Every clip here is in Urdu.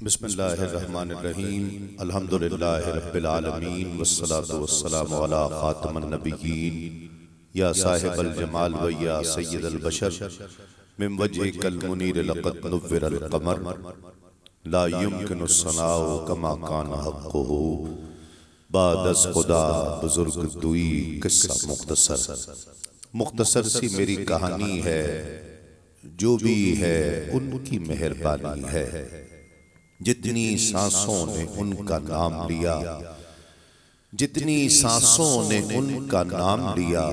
بسم اللہ الرحمن الرحیم الحمدللہ رب العالمین والصلاة والسلام علی خاتم النبیین یا صاحب الجمال و یا سید البشر من وجہک المنیر لقد نور القمر لا یمکن الثناء کما کان حقہ بعد از خدا بزرگ دوئی قصہ مختصر سی میری کہانی ہے، جو بھی ہے ان کی مہربانی ہے۔ جتنی سانسوں نے ان کا نام لیا، جتنی سانسوں نے ان کا نام لیا،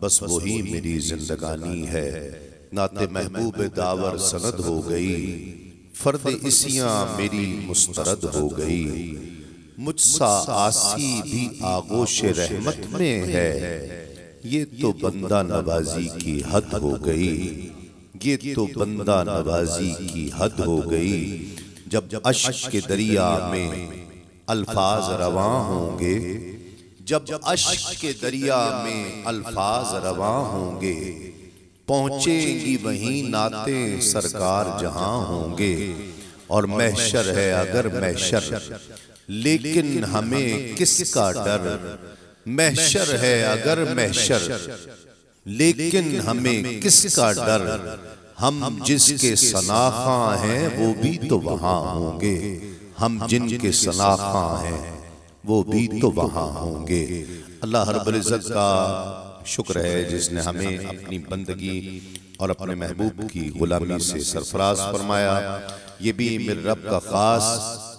بس وہی میری زندگانی ہے۔ نعت محبوب داور سند ہو گئی، فرد اسیاں میری مسترد ہو گئی۔ مجھ سا آسی بھی آغوش رحمت میں ہے، یہ تو بندہ نوازی کی حد ہو گئی، یہ تو بندہ نوازی کی حد ہو گئی۔ جب عشق کے دریا میں الفاظ رواں ہوں گے، جب عشق کے دریا میں الفاظ رواں ہوں گے، پہنچیں گی وہیں نعتیں سرکار جہاں ہوں گے۔ اور محشر ہے اگر محشر، لیکن ہمیں کس کا ڈر؟ محشر ہے اگر محشر، لیکن ہمیں کس کا ڈر؟ ہم جس کے شناخواں ہیں وہ بھی تو وہاں ہوں گے، ہم جن کے شناخواں ہیں وہ بھی تو وہاں ہوں گے۔ اللہ رب العزت کا شکر ہے جس نے ہمیں اپنی بندگی اور اپنے محبوب کی غلامی سے سرفراز فرمایا۔ یہ بھی میرے رب کا خاص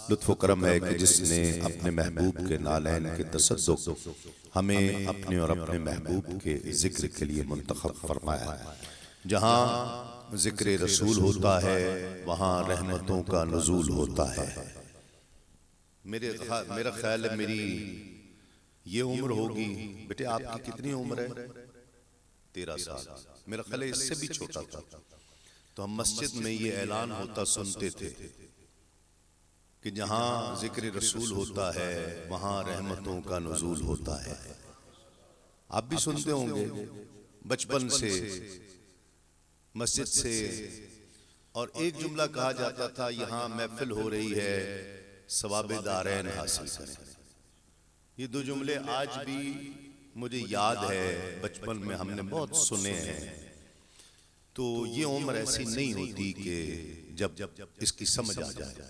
لطف و کرم ہے کہ جس نے اپنے محبوب کے نالین کے تصدق ہمیں اپنے اور اپنے محبوب کے ذکر کے لیے منتخب فرمایا۔ جہاں ذکر رسول ہوتا ہے وہاں رحمتوں کا نزول ہوتا ہے۔ میرا خیال ہے میری یہ عمر ہوگی، بیٹے آپ کی کتنی عمر ہے؟ 13 سال۔ میرا خیال ہے اس سے بھی چھوٹا تھا تو ہم مسجد میں یہ اعلان ہوتا سنتے تھے کہ جہاں ذکر رسول ہوتا ہے وہاں رحمتوں کا نزول ہوتا ہے۔ آپ بھی سنتے ہوں گے بچپن سے، مسجد سے، اور ایک جملہ کہا جاتا تھا یہاں محفل ہو رہی ہے ثواب دارین حاصل کریں۔ یہ دو جملے آج بھی مجھے یاد ہے، بچپن میں ہم نے بہت سنے ہیں۔ تو یہ عمر ایسی نہیں ہوتی کہ جب اس کی سمجھ آ جائے،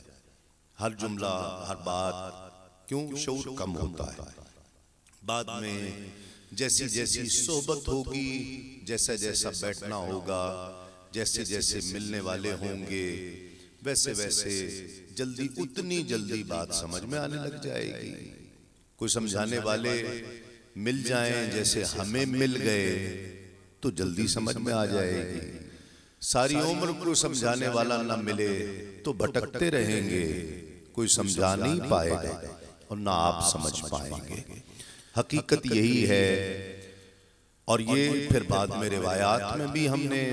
ہر جملہ ہر بات، کیوں شعور کم ہوتا ہے۔ بعد میں جیسی جیسی صحبت ہوگی، جیسا جیسا بیٹھنا ہوگا، جیسے جیسے ملنے والے ہوں گے، ویسے ویسے جلدی اتنی جلدی بات سمجھ میں آنے لگ جائے گی۔ کوئی سمجھانے والے مل جائیں جیسے ہمیں مل گئے تو جلدی سمجھ میں آ جائے گی۔ ساری عمر کوئی سمجھانے والا نہ ملے تو بھٹکتے رہیں گے، کوئی سمجھا نہیں پائے گا اور نہ آپ سمجھ پائیں گے۔ حقیقت یہی ہے، اور یہ پھر بعد میں روایات میں بھی ہم نے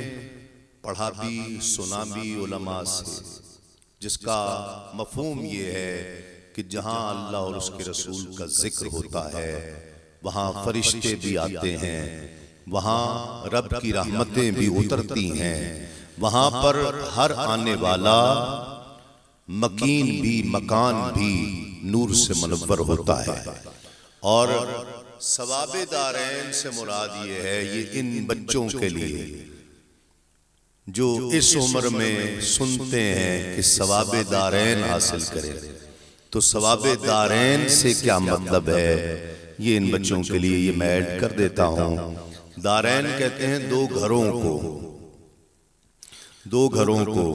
پڑھا بھی سنا بھی علماء سے، جس کا مفہوم یہ ہے کہ جہاں اللہ اور اس کے رسول کا ذکر ہوتا ہے وہاں فرشتے بھی آتے ہیں، وہاں رب کی رحمتیں بھی اترتی ہیں، وہاں پر ہر آنے والا مکین بھی مکان بھی نور سے منور ہوتا ہے۔ اور ثواب دارین سے مراد یہ ہے، یہ ان بچوں کے لیے جو اس عمر میں سنتے ہیں کہ ثواب دارین حاصل کریں، تو ثواب دارین سے کیا مطلب ہے یہ ان بچوں کے لیے یہ میں ایڈ کر دیتا ہوں۔ دارین کہتے ہیں دو گھروں کو، دو گھروں کو،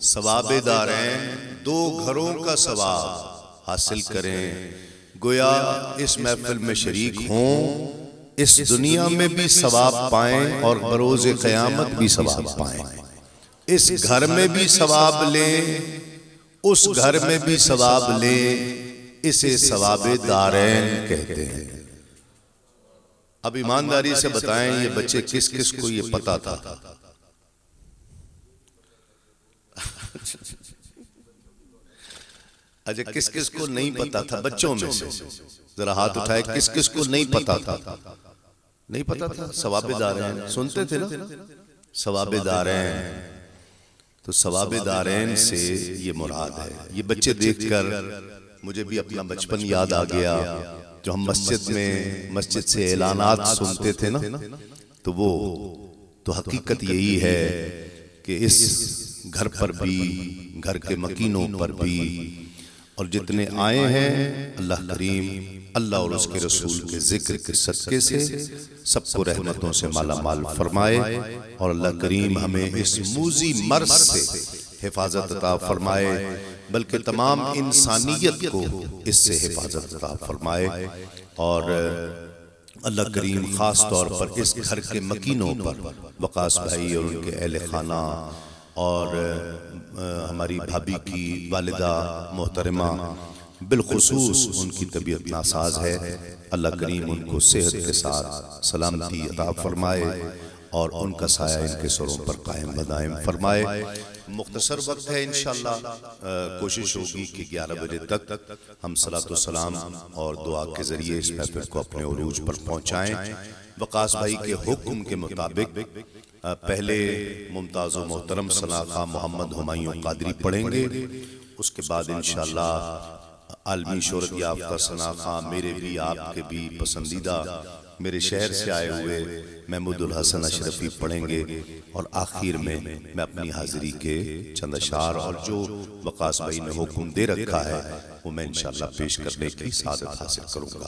ثواب دارین دو گھروں کا ثواب حاصل کریں۔ گویا اس محفل میں شریک ہوں، اس دنیا میں بھی ثواب پائیں اور بروز قیامت بھی ثواب پائیں۔ اس گھر میں بھی ثواب لیں، اس گھر میں بھی ثواب لیں، اسے ثواب دارین کہتے ہیں۔ اب ایمانداری سے بتائیں یہ بچے کس کس کو یہ پتا تھا؟ اچھا کس کس کو نہیں پتا تھا؟ بچوں میں سے ذرا ہاتھ اٹھائے، کس کس کو نہیں پتا تھا؟ نہیں پتا تھا ثواب دارین سنتے تھے نا؟ ثواب دارین تو ثواب دارین سے یہ مراد ہے۔ یہ بچے دیکھ کر مجھے بھی اپنا بچپن یاد آ گیا، جو ہم مسجد سے اعلانات سنتے تھے نا، تو وہ تو حقیقت یہی ہے کہ اس گھر پر بھی، گھر کے مکینوں پر بھی، اور جتنے آئے ہیں اللہ کریم اللہ اور اس کے رسول کے ذکر کے صدقے سے سب کو رحمتوں سے مالا مال فرمائے، اور اللہ کریم ہمیں اس موذی مرض سے حفاظت عطا فرمائے، بلکہ تمام انسانیت کو اس سے حفاظت عطا فرمائے، اور اللہ کریم خاص طور پر اس گھر کے مکینوں پر وقاص بھائی اور ان کے اہل خانہ اور ہماری بھابھی کی والدہ محترمہ بالخصوص ان کی طبیعت ناساز ہے، اللہ کریم ان کو صحت کے ساتھ سلامتی عطا فرمائے اور ان کا سایہ ان کے سروں پر قائم بدائم فرمائے۔ مختصر وقت ہے انشاءاللہ، کوشش ہوگی کہ 11 بجے تک ہم صلاۃ و سلام اور دعا کے ذریعے اس محفل کو اپنے عروج پر پہنچائیں۔ وقاص بھائی کے حکم کے مطابق پہلے ممتاز و محترم ثناءخواہ محمد ہمایوں قادری پڑھیں گے، اس کے بعد انشاءاللہ عالمی شہرت یافتہ ثناءخواہ میرے بھی آپ کے بھی پسندیدہ میرے شہر سے آئے ہوئے محمود الحسن اشرفی پڑھیں گے، اور آخر میں اپنی حاضری کے چند اشعار اور جو وقاص بھائی نے حکم دے رکھا ہے وہ میں انشاءاللہ پیش کرنے کی سعادت حاصل کروں گا۔